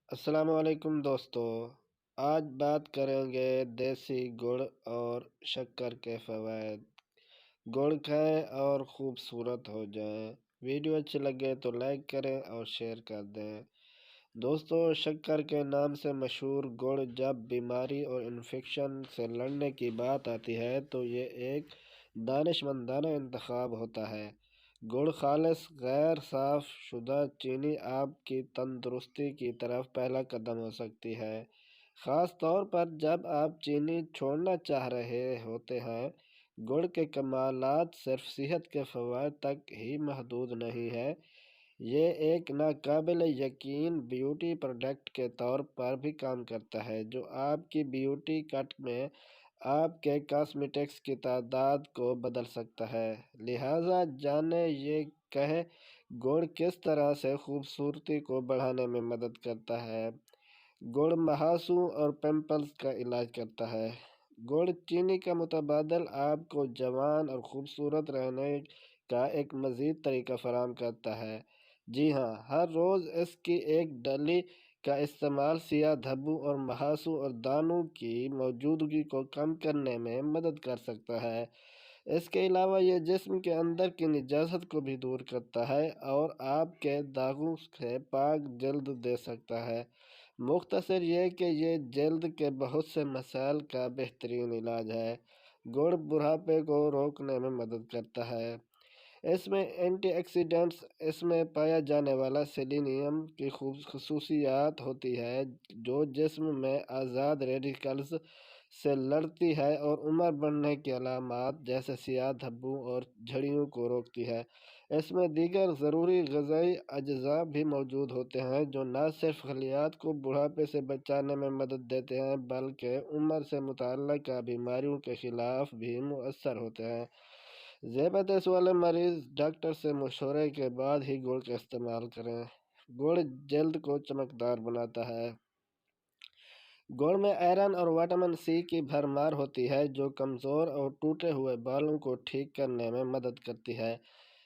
السلام علیکم دوستو، آج بات کریں گے دیسی گڑ اور شکر کے فوائد۔ گڑ کھائیں اور خوبصورت ہو جائیں۔ ویڈیو اچھی لگے تو لائک کریں اور شیئر کر دیں۔ دوستو، شکر کے نام سے مشہور گڑ جب بیماری اور انفیکشن سے لڑنے کی بات آتی ہے تو یہ ایک دانشمندانہ انتخاب ہوتا ہے۔ گڑ خالص غیر صاف شدہ چینی آپ کی تندرستی کی طرف پہلا قدم ہو سکتی ہے، خاص طور پر جب آپ چینی چھوڑنا چاہ رہے ہوتے ہیں۔ گڑ کے کمالات صرف صحت کے فوائد تک ہی محدود نہیں ہیں، یہ ایک ناقابل یقین بیوٹی پروڈکٹ کے طور پر بھی کام کرتا ہے جو آپ کی بیوٹی کٹ میں آپ کے کاسمیٹکس کی تعداد کو بدل سکتا ہے۔ لہٰذا جانیں یہ کہ گڑ کس طرح سے خوبصورتی کو بڑھانے میں مدد کرتا ہے۔ گڑ مہاسوں اور پمپلز کا علاج کرتا ہے۔ گڑ چینی کا متبادل آپ کو جوان اور خوبصورت رہنے کا ایک مزید طریقہ فراہم کرتا ہے۔ جی ہاں، ہر روز اس کی ایک ڈلی کا استعمال سیاہ دھبوں اور مہاسوں اور دانوں کی موجودگی کو کم کرنے میں مدد کر سکتا ہے۔ اس کے علاوہ یہ جسم کے اندر کی نجاست کو بھی دور کرتا ہے اور آپ کے داغوں سے پاک جلد دے سکتا ہے۔ مختصر یہ کہ یہ جلد کے بہت سے مسائل کا بہترین علاج ہے۔ گڑ بڑھاپے کو روکنے میں مدد کرتا ہے۔ اس میں اینٹی آکسیڈنٹس، اس میں پایا جانے والا سیلینیم کی خصوصیات ہوتی ہے جو جسم میں آزاد ریڈیکلز سے لڑتی ہے اور عمر بڑھنے کی علامات جیسے سیاہ دھبوں اور جھڑیوں کو روکتی ہے۔ اس میں دیگر ضروری غذائی اجزاء بھی موجود ہوتے ہیں جو نہ صرف خلیات کو بڑھاپے سے بچانے میں مدد دیتے ہیں بلکہ عمر سے متعلقہ بیماریوں کے خلاف بھی مؤثر ہوتے ہیں۔ ذیابیطس والے مریض ڈاکٹر سے مشورے کے بعد ہی گڑ کا استعمال کریں۔ گڑ جلد کو چمکدار بناتا ہے۔ گڑ میں آئرن اور وٹامن سی کی بھرمار ہوتی ہے جو کمزور اور ٹوٹے ہوئے بالوں کو ٹھیک کرنے میں مدد کرتی ہے۔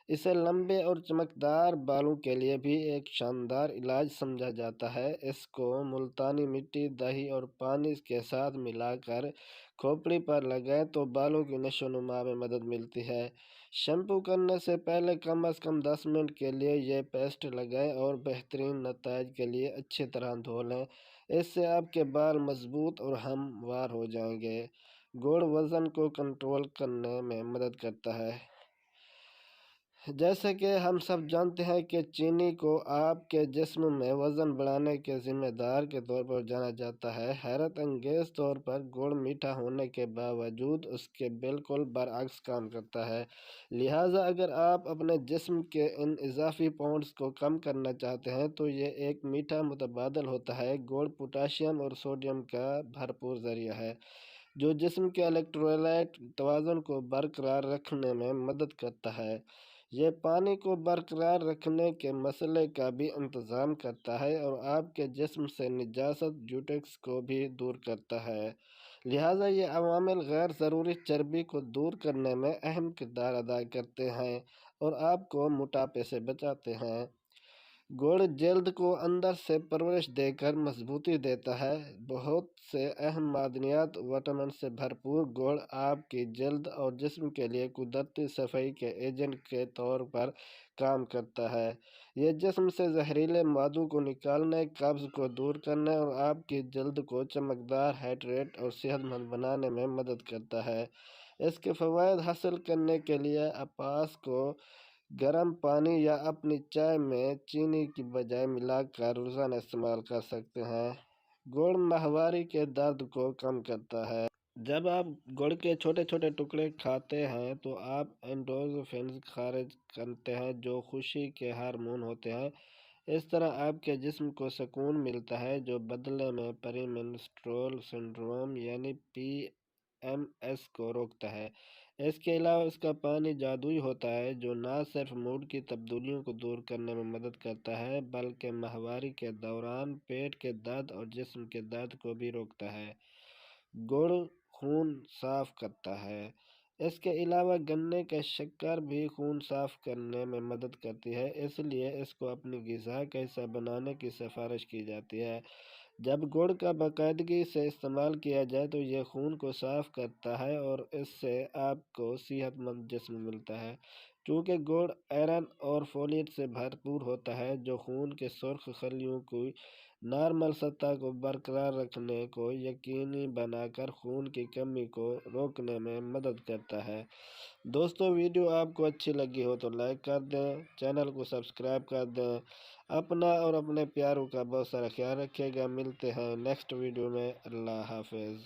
اسے لمبے اور چمکدار بالوں کے لیے بھی ایک شاندار علاج سمجھا جاتا ہے۔ اس کو ملتانی مٹی، دہی اور پانی کے ساتھ ملا کر کھوپڑی پر لگائیں تو بالوں کی نشو و نما میں مدد ملتی ہے۔ شیمپو کرنے سے پہلے کم از کم 10 منٹ کے لیے یہ پیسٹ لگائیں اور بہترین نتائج کے لیے اچھی طرح دھو لیں۔ اس سے آپ کے بال مضبوط اور ہموار ہو جائیں گے۔ گڑ وزن کو کنٹرول کرنے میں مدد کرتا ہے۔ جیسے کہ ہم سب جانتے ہیں کہ چینی کو آپ کے جسم میں وزن بڑھانے کے ذمہ دار کے طور پر جانا جاتا ہے۔ حیرت انگیز طور پر گڑ میٹھا ہونے کے باوجود اس کے بالکل برعکس کام کرتا ہے۔ لہٰذا اگر آپ اپنے جسم کے ان اضافی پاؤنڈز کو کم کرنا چاہتے ہیں تو یہ ایک میٹھا متبادل ہوتا ہے۔ گڑ پوٹاشیم اور سوڈیم کا بھرپور ذریعہ ہے جو جسم کے الیکٹرولائٹ توازن کو برقرار رکھنے میں مدد کرتا ہے۔ یہ پانی کو برقرار رکھنے کے مسئلے کا بھی انتظام کرتا ہے اور آپ کے جسم سے نجاست ڈیٹاکس کو بھی دور کرتا ہے۔ لہٰذا یہ عوامل غیر ضروری چربی کو دور کرنے میں اہم کردار ادا کرتے ہیں اور آپ کو موٹاپے سے بچاتے ہیں۔ گڑ جلد کو اندر سے پرورش دے کر مضبوطی دیتا ہے۔ بہت سے اہم معدنیات وٹامن سے بھرپور گڑ آپ کی جلد اور جسم کے لیے قدرتی صفائی کے ایجنٹ کے طور پر کام کرتا ہے۔ یہ جسم سے زہریلے مادوں کو نکالنے، قبض کو دور کرنے اور آپ کی جلد کو چمکدار، ہائیڈریٹ اور صحت مند بنانے میں مدد کرتا ہے۔ اس کے فوائد حاصل کرنے کے لیے آپ کو گرم پانی یا اپنی چائے میں چینی کی بجائے ملا کر روزانہ استعمال کر سکتے ہیں۔ گڑ ماہواری کے درد کو کم کرتا ہے۔ جب آپ گڑ کے چھوٹے چھوٹے ٹکڑے کھاتے ہیں تو آپ اینڈورفنز خارج کرتے ہیں جو خوشی کے ہارمون ہوتے ہیں۔ اس طرح آپ کے جسم کو سکون ملتا ہے جو بدلے میں پری مینسٹرول سنڈروم یعنی PMS کو روکتا ہے۔ اس کے علاوہ اس کا پانی جادوئی ہوتا ہے جو نہ صرف موڈ کی تبدیلیوں کو دور کرنے میں مدد کرتا ہے بلکہ ماہواری کے دوران پیٹ کے درد اور جسم کے درد کو بھی روکتا ہے۔ گڑ خون صاف کرتا ہے۔ اس کے علاوہ گنے کا شکر بھی خون صاف کرنے میں مدد کرتی ہے، اس لیے اس کو اپنی غذا کا حصہ بنانے کی سفارش کی جاتی ہے۔ جب گڑ کا باقاعدگی سے استعمال کیا جائے تو یہ خون کو صاف کرتا ہے اور اس سے آپ کو صحت مند جسم ملتا ہے۔ چونکہ گڑ آئرن اور فولیٹ سے بھرپور ہوتا ہے، جو خون کے سرخ خلیوں کی نارمل سطح کو برقرار رکھنے کو یقینی بنا کر خون کی کمی کو روکنے میں مدد کرتا ہے۔ دوستو، ویڈیو آپ کو اچھی لگی ہو تو لائک کر دیں، چینل کو سبسکرائب کر دیں۔ اپنا اور اپنے پیاروں کا بہت سارا خیال رکھیے گا۔ ملتے ہیں نیکسٹ ویڈیو میں۔ اللہ حافظ۔